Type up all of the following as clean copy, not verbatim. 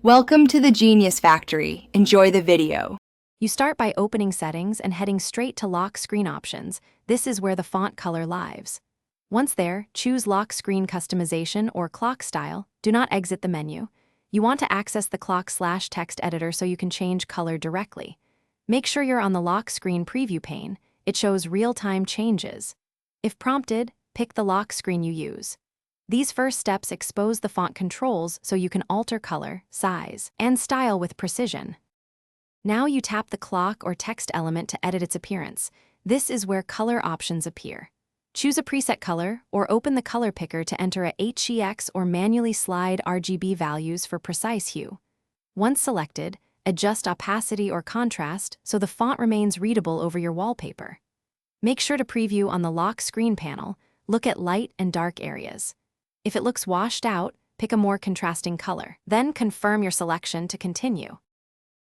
Welcome to the Genius Factory. Enjoy the video. You start by opening Settings and heading straight to Lock Screen Options. This is where the font color lives. Once there, choose Lock Screen Customization or Clock Style. Do not exit the menu. You want to access the clock/text editor so you can change color directly. Make sure you're on the Lock Screen Preview pane. It shows real-time changes. If prompted, pick the lock screen you use. These first steps expose the font controls so you can alter color, size, and style with precision. Now you tap the clock or text element to edit its appearance. This is where color options appear. Choose a preset color or open the color picker to enter a HEX or manually slide RGB values for precise hue. Once selected, adjust opacity or contrast so the font remains readable over your wallpaper. Make sure to preview on the lock screen panel. Look at light and dark areas. If it looks washed out, pick a more contrasting color. Then confirm your selection to continue.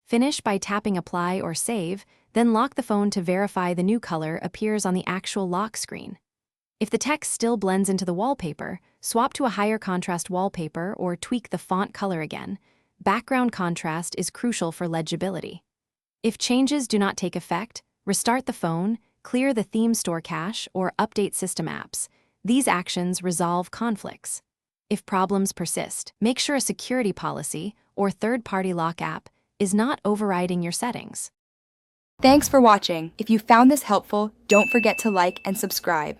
Finish by tapping Apply or Save, then lock the phone to verify the new color appears on the actual lock screen. If the text still blends into the wallpaper, swap to a higher contrast wallpaper or tweak the font color again. Background contrast is crucial for legibility. If changes do not take effect, restart the phone, clear the theme store cache, or update system apps. These actions resolve conflicts. If problems persist, make sure a security policy or third-party lock app is not overriding your settings. Thanks for watching. If you found this helpful, don't forget to like and subscribe.